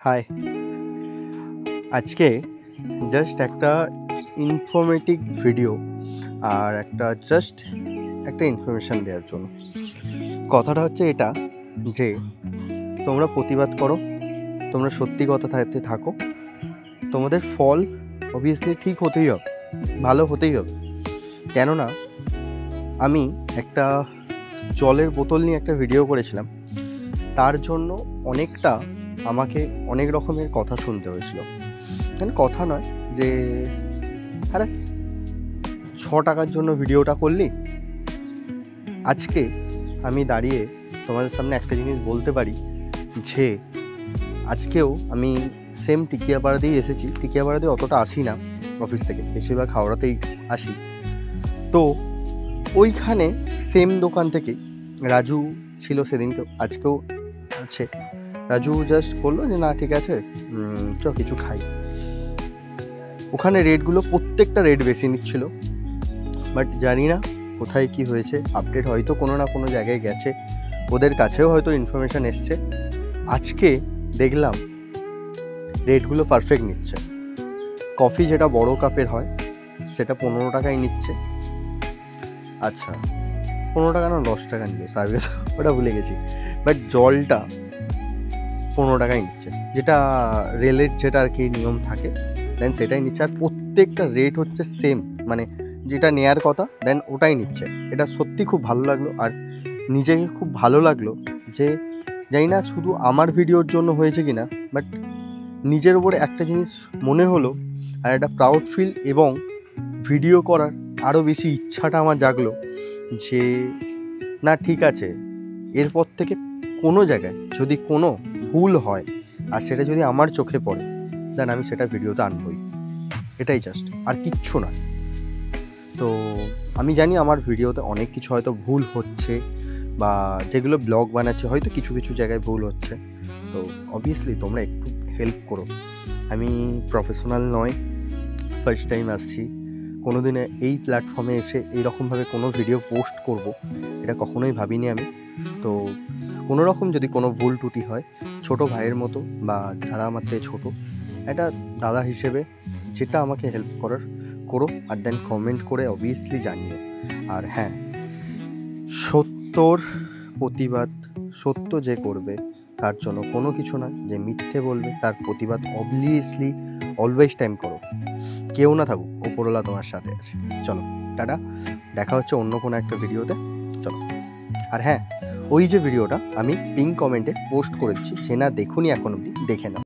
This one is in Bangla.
হাই, আজকে জাস্ট একটা ইনফরমেটিভ ভিডিও আর একটা ইনফরমেশান দেওয়ার জন্য। কথাটা হচ্ছে এটা যে তোমরা প্রতিবাদ করো, তোমরা সত্যি কথা থাকো, তোমাদের ফল অবভিয়াসলি ঠিক হতেই হবে, ভালো হতেই হবে। কেননা আমি একটা জলের বোতল নিয়ে একটা ভিডিও করেছিলাম, তার জন্য আমাকে অনেক রকমের কথা শুনতে হয়েছিল। কথা নয় যে আরে 6 টাকার জন্য ভিডিওটা করলি। আজকে আমি দাঁড়িয়ে তোমাদের সামনে একটা জিনিস বলতে পারি যে আজকেও আমি সেম টিকিয়াপাড়া দিয়ে এসেছি। টিকিয়াপাড়া দিয়ে অতটা আসি না অফিস থেকে, বেশিরভাগ হাওড়াতেই আসি। তো ওইখানে সেম দোকান থেকে রাজু ছিল সেদিনকেও, আজকেও আছে। রাজু জাস্ট বললো যে না ঠিক আছে, চ কিছু খাই। ওখানে রেটগুলো প্রত্যেকটা রেট বেশি নিচ্ছিল, বাট জানি না কোথায় কি হয়েছে। আপডেট হয়তো কোনো না কোনো জায়গায় গেছে, ওদের কাছেও হয়তো ইনফরমেশান এসছে। আজকে দেখলাম রেটগুলো পারফেক্ট নিচ্ছে। কফি যেটা বড় কাপের হয় সেটা 15 টাকায় নিচ্ছে। আচ্ছা 15 টাকা না 10 টাকা নিল, সার্ভিস ওটা ভুলে গেছি। বাট জলটা 15 টাকায় নিচ্ছে, যেটা রেলের যেটা আর কি নিয়ম থাকে, দেন সেটাই নিচ্ছে। আর প্রত্যেকটা রেট হচ্ছে সেম, মানে যেটা নেয়ার কথা দেন ওটাই নিচ্ছে। এটা সত্যি খুব ভালো লাগলো। আর নিজেকে খুব ভালো লাগলো যে জানি না শুধু আমার ভিডিওর জন্য হয়েছে কিনা, বাট নিজের উপরে একটা জিনিস মনে হলো আর একটা প্রাউড ফিল, এবং ভিডিও করার আরও বেশি ইচ্ছাটা আমার জাগলো যে না ঠিক আছে, এরপর থেকে কোনো জায়গায় যদি কোনো ভুল হয় আর সেটা যদি আমার চোখে পড়ে, দেন আমি সেটা ভিডিওতে আনবই। এটাই জাস্ট, আর কিচ্ছু না। তো আমি জানি আমার ভিডিওতে অনেক কিছু হয়তো ভুল হচ্ছে, বা যেগুলো ব্লগ বানাচ্ছে হয়তো কিছু কিছু জায়গায় ভুল হচ্ছে। তো অবভিয়াসলি তোমরা একটু হেল্প করো। আমি প্রফেশনাল নয়, ফার্স্ট টাইম আসছি। কোনো দিনে এই প্ল্যাটফর্মে এসে এইরকমভাবে কোনো ভিডিও পোস্ট করব এটা কখনোই ভাবিনি আমি। তো কোনো রকম যদি কোনো ভুল ত্রুটি হয়, ছোটো ভাইয়ের মতো বা যারা আমার থেকে ছোটো, একটা দাদা হিসেবে যেটা আমাকে হেল্প করার করো, আর দেন কমেন্ট করে অবভিয়াসলি জানিও। আর হ্যাঁ, সত্যর প্রতিবাদ সত্য যে করবে তার জন্য কোনো কিছু নয়, যে মিথ্যে বলবে তার প্রতিবাদ অবভিয়াসলি অলওয়েজ টাইম করো। কেউ না থাকুক, ওপরওয়ালা তোমার সাথে আছে। চলো টাটা, দেখা হচ্ছে অন্য কোনো একটা ভিডিওতে। চলো। আর হ্যাঁ, ওই যে ভিডিওটা আমি পিন কমেন্টে পোস্ট করে দিচ্ছি, যে না দেখুনি এখন অবধি, দেখে নাও।